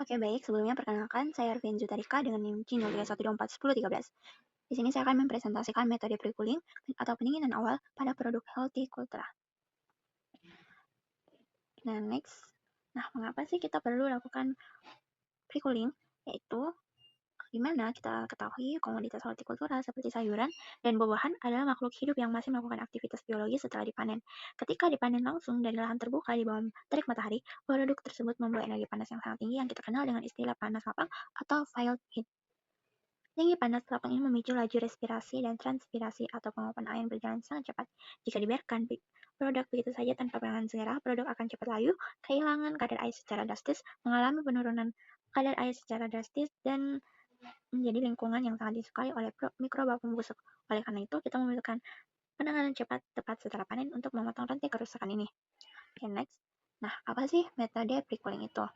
Oke, baik. Sebelumnya perkenalkan, saya Arvin Zutarika dengan NIM C0312411013. Di sini saya akan mempresentasikan metode pre-cooling atau pendinginan awal pada produk Healthy Cultura. Nah, next. Nah, mengapa sih kita perlu lakukan pre-cooling? Yaitu dimana kita ketahui komoditas hortikultura seperti sayuran dan buah-buahan adalah makhluk hidup yang masih melakukan aktivitas biologis setelah dipanen. Ketika dipanen langsung dari lahan terbuka di bawah terik matahari, produk tersebut membawa energi panas yang sangat tinggi yang kita kenal dengan istilah panas lapang atau field heat. Tinggi panas lapang ini memicu laju respirasi dan transpirasi atau penguapan air berjalan sangat cepat. Jika dibiarkan produk begitu saja tanpa penanganan segera, produk akan cepat layu, kehilangan kadar air secara drastis, mengalami penurunan kadar air secara drastis, dan menjadi lingkungan yang sangat disukai oleh mikroba pembusuk. Oleh karena itu, kita membutuhkan penanganan cepat tepat setelah panen untuk memotong rantai kerusakan ini. Okay, next. Nah, apa sih metode pre-cooling itu?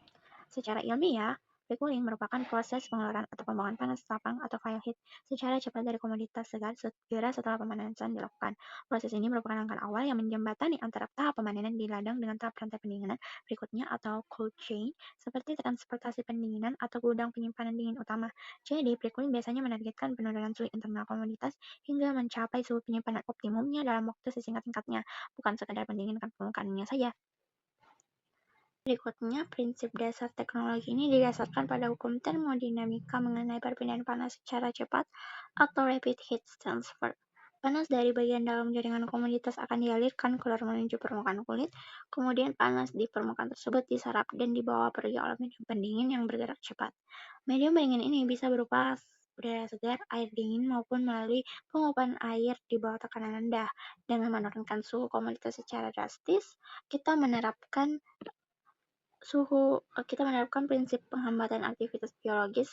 Secara ilmiah, pre-cooling merupakan proses pengeluaran atau pembuangan panas lapang atau fire heat secara cepat dari komoditas segar segera setelah pemanasan dilakukan. Proses ini merupakan langkah awal yang menjembatani antara tahap pemanenan di ladang dengan tahap rantai pendinginan berikutnya atau cold chain, seperti transportasi pendinginan atau gudang penyimpanan dingin utama. Jadi, pre-cooling biasanya menargetkan penurunan suhu internal komoditas hingga mencapai suhu penyimpanan optimumnya dalam waktu sesingkat-singkatnya, bukan sekedar mendinginkan permukaannya saja. Berikutnya, prinsip dasar teknologi ini didasarkan pada hukum termodinamika mengenai perpindahan panas secara cepat atau rapid heat transfer. Panas dari bagian dalam jaringan komoditas akan dialirkan keluar menuju permukaan kulit, kemudian panas di permukaan tersebut diserap dan dibawa pergi oleh medium pendingin yang bergerak cepat. Medium pendingin ini bisa berupa udara segar, air dingin, maupun melalui penguapan air di bawah tekanan rendah. Dengan menurunkan suhu komoditas secara drastis, kita menerapkan prinsip penghambatan aktivitas biologis.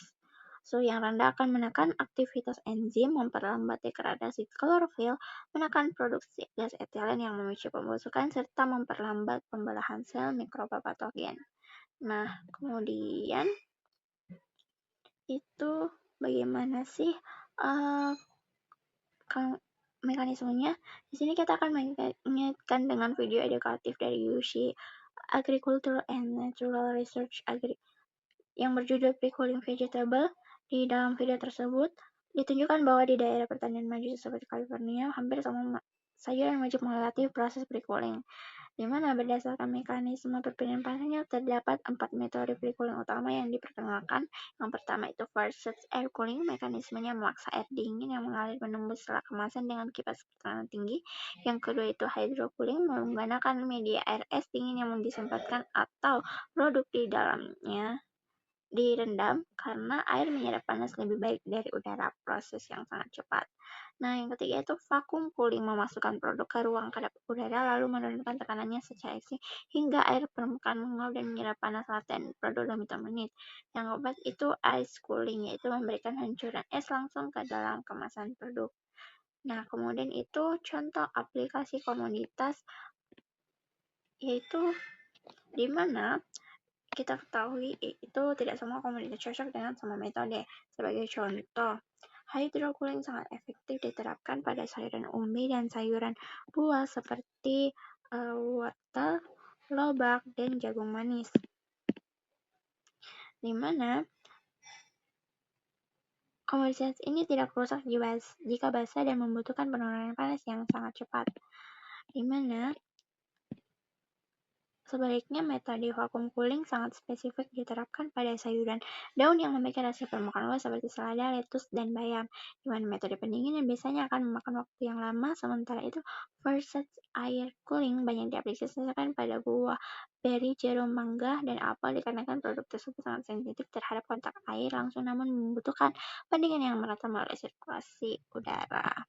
Suhu yang rendah akan menekan aktivitas enzim, memperlambat degradasi klorofil, menekan produksi gas etilen yang memicu pembusukan, serta memperlambat pembelahan sel mikroba patogen. Nah, kemudian itu bagaimana sih mekanismenya? Di sini kita akan mengingatkan dengan video edukatif dari UC Agriculture and Natural Research yang berjudul Pre-cooling Vegetable. Di dalam video tersebut ditunjukkan bahwa di daerah pertanian maju seperti California, hampir semua sayuran wajib melewati proses pre-cooling, di mana berdasarkan mekanisme perpindahan panasnya terdapat 4 metode pre-cooling utama yang diperkenalkan. Yang pertama itu versus air cooling, mekanismenya memaksa air dingin yang mengalir menembus selang kemasan dengan kipas tekanan tinggi. Yang kedua itu hydrocooling, menggunakan media air es dingin yang disempatkan atau produk di dalamnya direndam karena air menyerap panas lebih baik dari udara, proses yang sangat cepat. Nah, yang ketiga itu vacuum cooling, memasukkan produk ke ruang kedap udara lalu menurunkan tekanannya secara ekstrim hingga air permukaan menguap dan menyerap panas laten produk dalam hitungan menit. Yang keempat itu ice cooling, yaitu memberikan hancuran es langsung ke dalam kemasan produk. Nah, kemudian itu contoh aplikasi komoditas, yaitu di mana kita ketahui itu tidak semua komoditas cocok dengan semua metode. Sebagai contoh, hydrocooling sangat efektif diterapkan pada sayuran umbi dan sayuran buah seperti wortel, lobak, dan jagung manis. Di mana komoditas ini tidak rusak jika basah dan membutuhkan penurunan panas yang sangat cepat. Di mana sebaliknya, metode vacuum cooling sangat spesifik diterapkan pada sayuran daun yang memiliki rasa permukaan luas seperti selada, lettuce, dan bayam, di mana metode pendinginan biasanya akan memakan waktu yang lama. Sementara itu, versus air cooling banyak diaplikasikan pada buah, beri, jeruk, mangga, dan apel dikarenakan produk tersebut sangat sensitif terhadap kontak air langsung namun membutuhkan pendinginan yang merata melalui sirkulasi udara.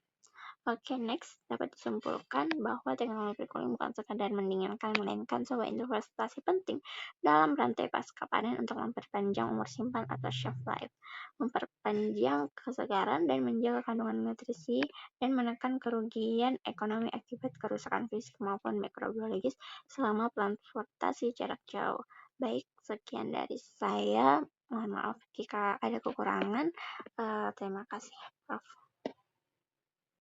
Oke, next. Dapat disimpulkan bahwa teknologi pre-cooling bukan sekadar mendinginkan, melainkan sebuah investasi penting dalam rantai pasca panen untuk memperpanjang umur simpan atau shelf life, memperpanjang kesegaran dan menjaga kandungan nutrisi, dan menekan kerugian ekonomi akibat kerusakan fisik maupun mikrobiologis selama transportasi jarak jauh. Baik, sekian dari saya. Mohon maaf jika ada kekurangan. Terima kasih, Prof.